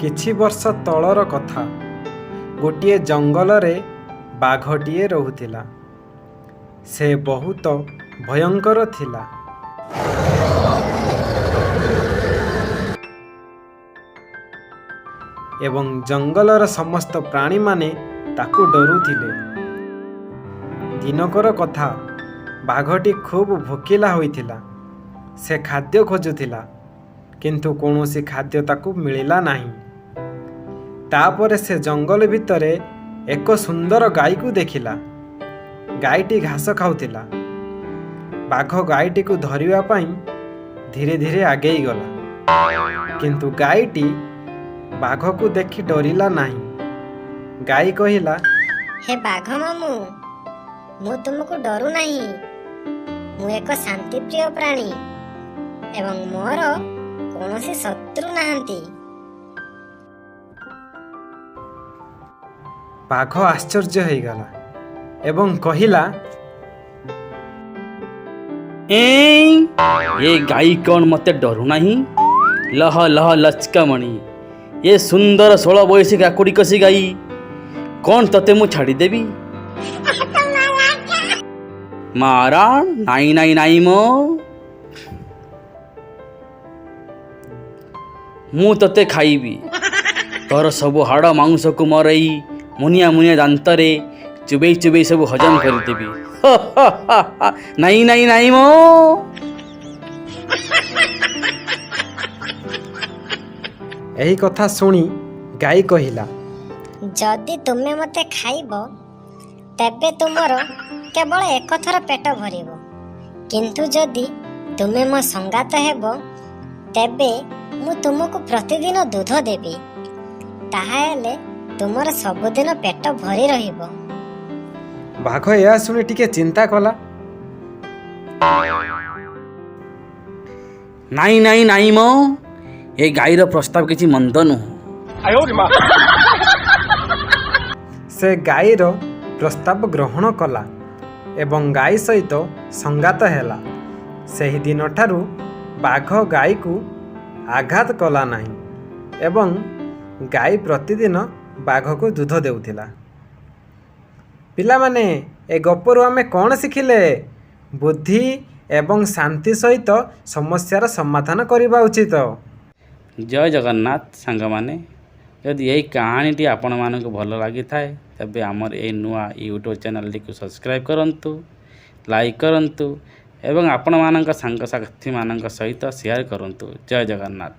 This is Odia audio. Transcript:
କିଛି ବର୍ଷ ତଳର କଥା। ଗୋଟିଏ ଜଙ୍ଗଲରେ ବାଘଟିଏ ରହୁଥିଲା। ସେ ବହୁତ ଭୟଙ୍କର ଥିଲା। ଏବଂ ଜଙ୍ଗଲର ସମସ୍ତ ପ୍ରାଣୀମାନେ ତାକୁ ଡରୁଥିଲେ। ଦିନକର କଥା, ବାଘଟି ଖୁବ୍ ଭୋକିଲା ହୋଇଥିଲା। ସେ ଖାଦ୍ୟ ଖୋଜୁଥିଲା, କିନ୍ତୁ କୌଣସି ଖାଦ୍ୟ ତାକୁ ମିଳିଲା ନାହିଁ। ତାପରେ ସେ ଜଙ୍ଗଲ ଭିତରେ ଏକ ସୁନ୍ଦର ଗାଈକୁ ଦେଖିଲା। ଗାଈଟି ଘାସ ଖାଉଥିଲା। ବାଘ ଗାଈଟିକୁ ଧରିବା ପାଇଁ ଧୀରେ ଧୀରେ ଆଗେଇ ଗଲା, କିନ୍ତୁ ଗାଈଟି ବାଘକୁ ଦେଖି ଡରିଲା ନାହିଁ। ଗାଈ କହିଲା, ହେ ବାଘ ମାମୁଁ, ମୁଁ ତୁମକୁ ଡରୁ ନାହିଁ। ମୁଁ ଏକ ଶାନ୍ତିପ୍ରିୟ ପ୍ରାଣୀ ଏବଂ ମୋର କୌଣସି ଶତ୍ରୁ ନାହାନ୍ତି। ବାଘ ଆଶ୍ଚର୍ଯ୍ୟ ହେଇଗଲା ଏବଂ କହିଲା, ଏ ଗାଈ କ'ଣ ମୋତେ ଡରୁ ନାହିଁ? ଲହ ଲହ ଲଚକାମଣି, ଏ ସୁନ୍ଦର 16 ବୟସୀ କାକୁଡ଼ି କଷି ଗାଈ, କ'ଣ ତତେ ମୁଁ ଛାଡ଼ିଦେବି? ମାରାଣ ନାଇଁ ନାଇଁ ନାଇଁ ମୁଁ ତତେ ଖାଇବି। ତୋର ସବୁ ହାଡ଼ ମାଂସକୁ ମରେଇ ମୁନିଆ ମୁନିଆ ଦାନ୍ତରେ ଚୁବେଇ ଚୁବେଇ ସବୁ ହଜମ କରିଦେବି। ନାଇଁ ନାଇଁ ନାଇଁ ଏହି କଥା ଶୁଣି ଗାଈ କହିଲା, ଯଦି ତୁମେ ମୋତେ ଖାଇବ, ତେବେ ତୁମର କେବଳ ଏକଥର ପେଟ ଭରିବ। କିନ୍ତୁ ଯଦି ତୁମେ ମୋ ସଙ୍ଗାତ ହେବ, ତେବେ ମୁଁ ତୁମକୁ ପ୍ରତିଦିନ ଦୁଧ ଦେବି। ତାହା ହେଲେ ତୁମର ସବୁଦିନ ପେଟ ଭରି ରହିବ। ବାଘ ଏହା ଶୁଣି ଟିକେ ଚିନ୍ତା କଲା। ନାଇଁ ନାଇଁ ନାଇଁ ଏ ଗାଈର ପ୍ରସ୍ତାବ କିଛି ମନ୍ଦ ନୁହଁ। ସେ ଗାଈର ପ୍ରସ୍ତାବ ଗ୍ରହଣ କଲା ଏବଂ ଗାଈ ସହିତ ସଙ୍ଗାତ ହେଲା। ସେହି ଦିନଠାରୁ ବାଘ ଗାଈକୁ ଆଘାତ କଲା ନାହିଁ ଏବଂ ଗାଈ ପ୍ରତିଦିନ ବାଘକୁ ଦୁଧ ଦେଉଥିଲା। ପିଲାମାନେ, ଏ ଗପରୁ ଆମେ କ'ଣ ଶିଖିଲେ? ବୁଦ୍ଧି ଏବଂ ଶାନ୍ତି ସହିତ ସମସ୍ୟାର ସମାଧାନ କରିବା ଉଚିତ। ଜୟ ଜଗନ୍ନାଥ ସାଙ୍ଗମାନେ। ଯଦି ଏହି କାହାଣୀଟି ଆପଣମାନଙ୍କୁ ଭଲ ଲାଗିଥାଏ, ତେବେ ଆମର ଏହି ନୂଆ ୟୁଟ୍ୟୁବ୍ ଚ୍ୟାନେଲଟିକୁ ସବସ୍କ୍ରାଇବ୍ କରନ୍ତୁ, ଲାଇକ୍ କରନ୍ତୁ ଏବଂ ଆପଣମାନଙ୍କ ସାଙ୍ଗସାଥିମାନଙ୍କ ସହିତ ସେୟାର କରନ୍ତୁ। ଜୟ ଜଗନ୍ନାଥ।